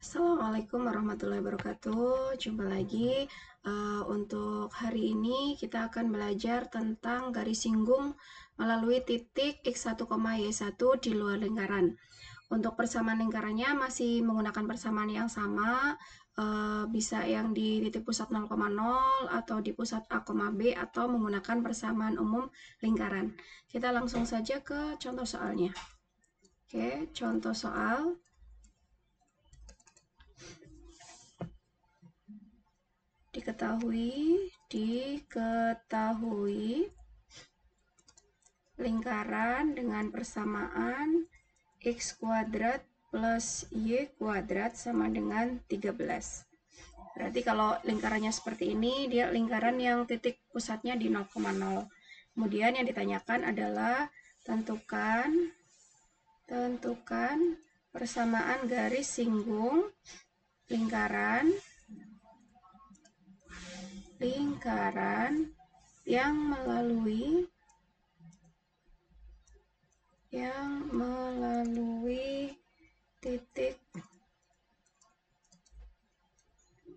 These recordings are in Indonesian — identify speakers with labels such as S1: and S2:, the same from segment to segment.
S1: Assalamualaikum warahmatullahi wabarakatuh. Jumpa lagi. Untuk hari ini kita akan belajar tentang garis singgung melalui titik X1, Y1 di luar lingkaran. Untuk persamaan lingkarannya masih menggunakan persamaan yang sama, bisa yang di titik pusat 0,0 atau di pusat A, B, atau menggunakan persamaan umum lingkaran. Kita langsung saja ke contoh soalnya. Oke, contoh soal. Diketahui lingkaran dengan persamaan X kuadrat plus Y kuadrat sama dengan 13. Berarti kalau lingkarannya seperti ini, dia lingkaran yang titik pusatnya di 0,0. Kemudian yang ditanyakan adalah tentukan persamaan garis singgung lingkaran yang melalui titik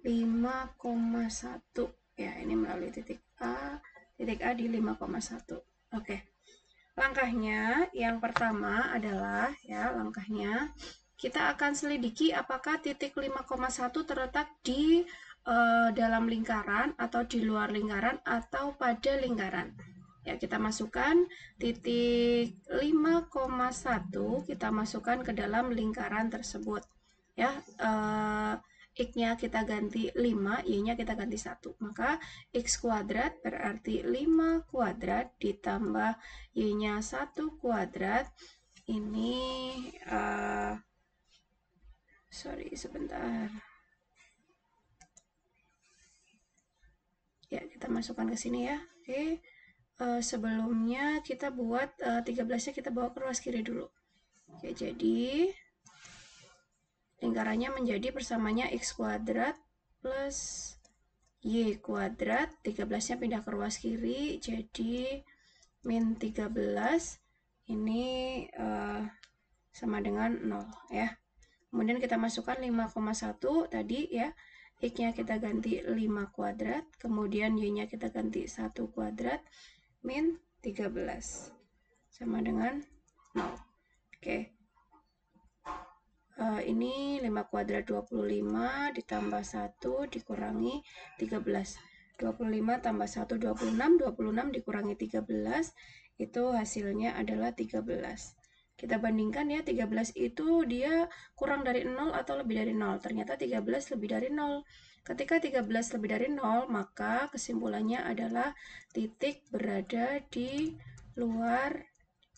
S1: 5,1. Ya, ini melalui titik A di 5,1. Oke. Langkahnya yang pertama adalah kita akan selidiki apakah titik 5,1 terletak di dalam lingkaran atau di luar lingkaran atau pada lingkaran. Ya, kita masukkan titik 5,1, kita masukkan ke dalam lingkaran tersebut. Ya, X-nya kita ganti 5, Y-nya kita ganti 1. Maka X kuadrat berarti 5 kuadrat ditambah Y-nya 1 kuadrat. Ini, sebentar. Ya, kita masukkan ke sini ya. Oke. Sebelumnya kita buat 13-nya kita bawa ke ruas kiri dulu. Oke, jadi lingkarannya menjadi persamanya X kuadrat plus Y kuadrat. 13-nya pindah ke ruas kiri, jadi min 13. Ini sama dengan 0 ya. Kemudian kita masukkan 5,1 tadi ya. X-nya kita ganti 5 kuadrat, kemudian Y-nya kita ganti 1 kuadrat, min 13 sama dengan 0. Oke. Ini 5 kuadrat 25 ditambah 1 dikurangi 13. 25 tambah 1 26, 26 dikurangi 13 itu hasilnya adalah 13. Kita bandingkan ya, 13 itu dia kurang dari 0 atau lebih dari 0. Ternyata 13 lebih dari 0. Ketika 13 lebih dari 0, maka kesimpulannya adalah titik berada di luar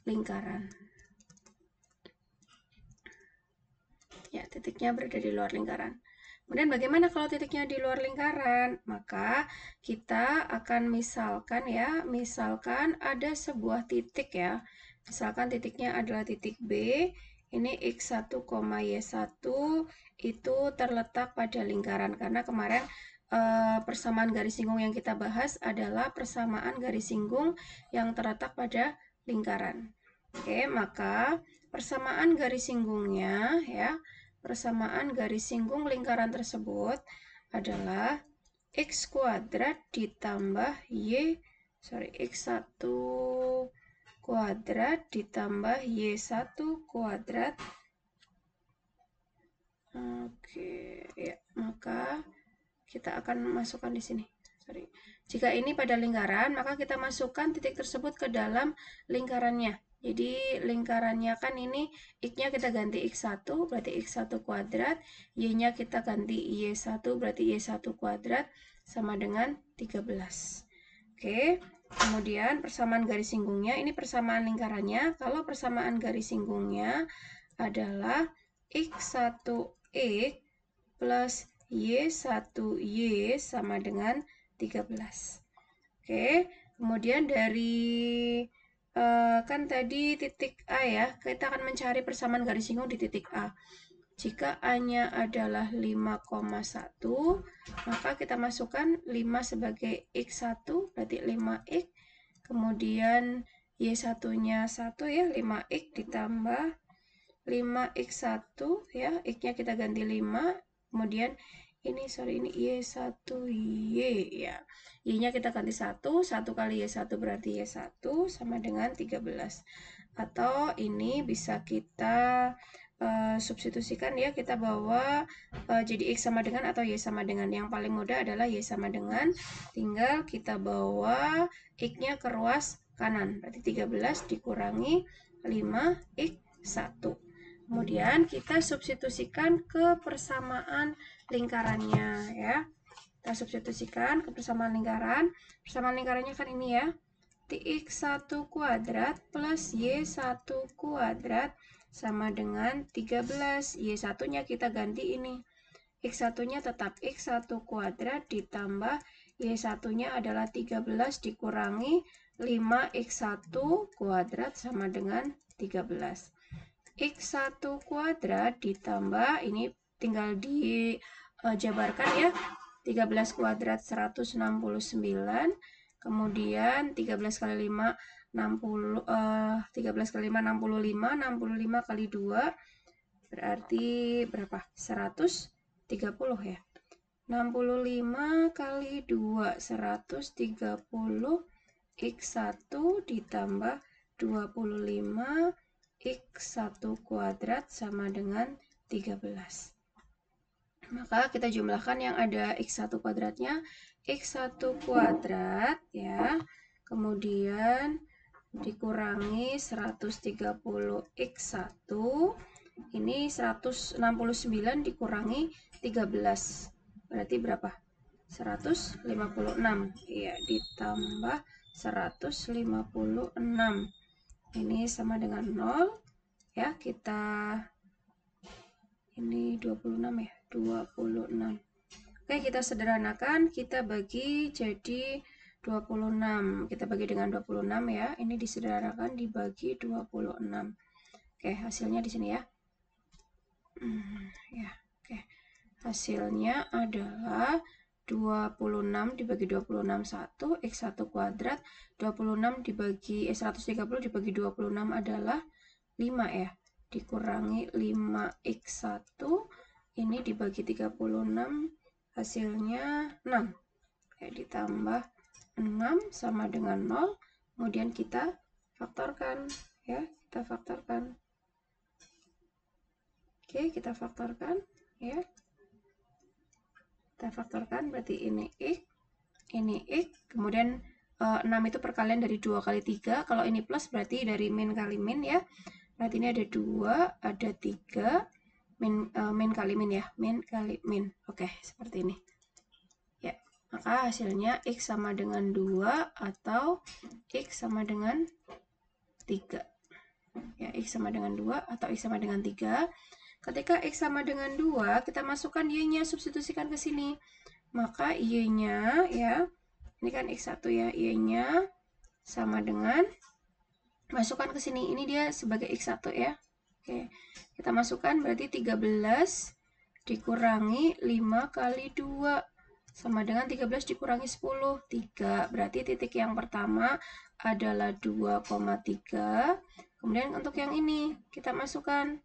S1: lingkaran. Ya, titiknya berada di luar lingkaran. Kemudian bagaimana kalau titiknya di luar lingkaran? Maka kita akan misalkan ada sebuah titik ya. Misalkan titiknya adalah titik B. Ini X1, Y1 itu terletak pada lingkaran. Karena kemarin persamaan garis singgung yang kita bahas adalah persamaan garis singgung yang terletak pada lingkaran. Oke, maka persamaan garis singgungnya ya. Persamaan garis singgung lingkaran tersebut adalah X kuadrat ditambah X1 kuadrat ditambah Y1 kuadrat. Oke, ya, maka kita akan masukkan di sini. Jika ini pada lingkaran, maka kita masukkan titik tersebut ke dalam lingkarannya. Jadi lingkarannya kan ini X-nya kita ganti X1 berarti X1 kuadrat, Y-nya kita ganti Y1 berarti Y1 kuadrat sama dengan 13. Oke, kemudian persamaan garis singgungnya, ini persamaan lingkarannya. Kalau persamaan garis singgungnya adalah X1X plus Y1Y sama dengan 13. Oke, kemudian dari kan tadi titik A ya, kita akan mencari persamaan garis singgung di titik A. Jika A-nya adalah 5,1, maka kita masukkan 5 sebagai X1, berarti 5X. Kemudian Y1-nya 1 ya, 5X ditambah 5x1 ya, x-nya kita ganti 5, kemudian ini y1y ya. Y-nya kita ganti 1 kali y1 berarti y1 sama dengan 13. Atau ini bisa kita substitusikan ya, kita bawa jadi x sama dengan atau y sama dengan. Yang paling mudah adalah y sama dengan, tinggal kita bawa x-nya ke ruas kanan, berarti 13 dikurangi 5x1. Kemudian kita substitusikan ke persamaan lingkarannya ya. Kita substitusikan ke persamaan lingkaran. Persamaan lingkarannya kan ini ya. X1 kuadrat plus Y1 kuadrat sama dengan 13. Y1-nya kita ganti ini. X1-nya tetap X1 kuadrat ditambah Y1-nya adalah 13 dikurangi 5x1 kuadrat sama dengan 13. X1 kuadrat ditambah, ini tinggal dijabarkan ya, 13 kuadrat 169, kemudian 13 kali 5 60, 13 kali 5 65, 65 kali 2 berarti berapa? 130 ya. 65 kali 2 130, X1 ditambah 25 X1 kuadrat sama dengan 13. Maka kita jumlahkan yang ada X1 kuadratnya, X1 kuadrat ya, kemudian dikurangi 130 X1, ini 169 dikurangi 13, berarti berapa? 156 ya, ditambah 156. Ini sama dengan 0 ya, kita ini 26 ya, 26. Oke, kita sederhanakan, kita bagi jadi 26. Kita bagi dengan 26 ya. Ini disederhanakan dibagi 26. Oke, hasilnya di sini ya. Ya, oke. Hasilnya adalah 26 dibagi 26 1, X1 kuadrat, 26 dibagi 130 dibagi 26 adalah 5 ya, dikurangi 5x1, ini dibagi 36, hasilnya 6 ya, ditambah 6 sama dengan 0, kemudian kita faktorkan ya, kita faktorkan. Oke, kita faktorkan ya. Kita faktorkan, berarti ini X, kemudian 6 itu perkalian dari 2 kali 3, kalau ini plus berarti dari min kali min ya, berarti ini ada 2, ada 3, min kali min ya, min kali min. Oke, seperti ini ya, maka hasilnya X sama dengan 2 atau X sama dengan 3 ya, X sama dengan 2 atau X sama dengan 3. Ketika X sama dengan 2, kita masukkan Y-nya, substitusikan ke sini. Maka Y-nya ya, ini kan X1 ya, Y-nya sama dengan, masukkan ke sini, ini dia sebagai X1 ya. Oke, kita masukkan berarti 13 dikurangi 5 kali 2 sama dengan 13 dikurangi 10, 3. Berarti titik yang pertama adalah 2,3. Kemudian untuk yang ini kita masukkan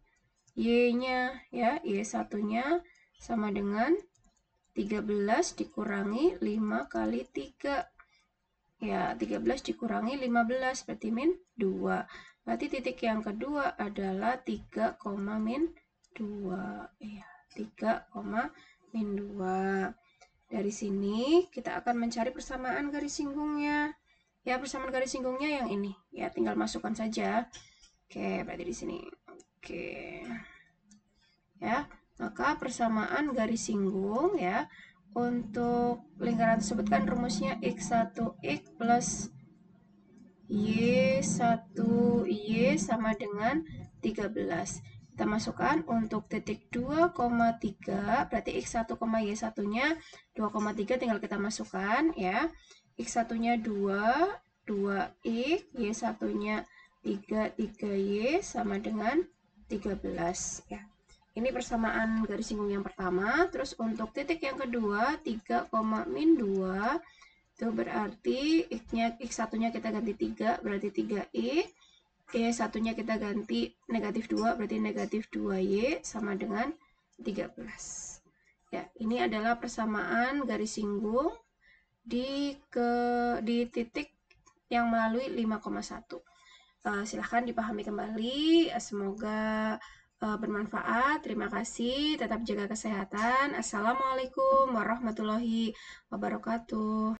S1: Y-nya ya, Y1-nya sama dengan 13 dikurangi 5 kali 3. Ya, 13 dikurangi 15 berarti min 2. Berarti titik yang kedua adalah 3, min 2. Ya, 3, min 2. Dari sini kita akan mencari persamaan garis singgungnya. Ya, persamaan garis singgungnya yang ini. Ya, tinggal masukkan saja. Oke, berarti di sini. Oke. Ya, maka persamaan garis singgung ya, untuk lingkaran tersebut kan rumusnya X1X plus Y1Y sama dengan 13. Kita masukkan untuk titik 2,3, berarti X1, Y1-nya 2,3 tinggal kita masukkan ya. X1-nya 2, 2X, Y1-nya 3, 3Y sama dengan 13 ya. Ini persamaan garis singgung yang pertama. Terus untuk titik yang kedua, 3, min 2, itu berarti X1-nya kita ganti 3, berarti 3X. Oke, satunya kita ganti negatif 2, berarti negatif 2Y sama dengan 13. Ya, ini adalah persamaan garis singgung di titik yang melalui 5,1. Silahkan dipahami kembali. Semoga bermanfaat. Terima kasih. Tetap jaga kesehatan. Assalamualaikum warahmatullahi wabarakatuh.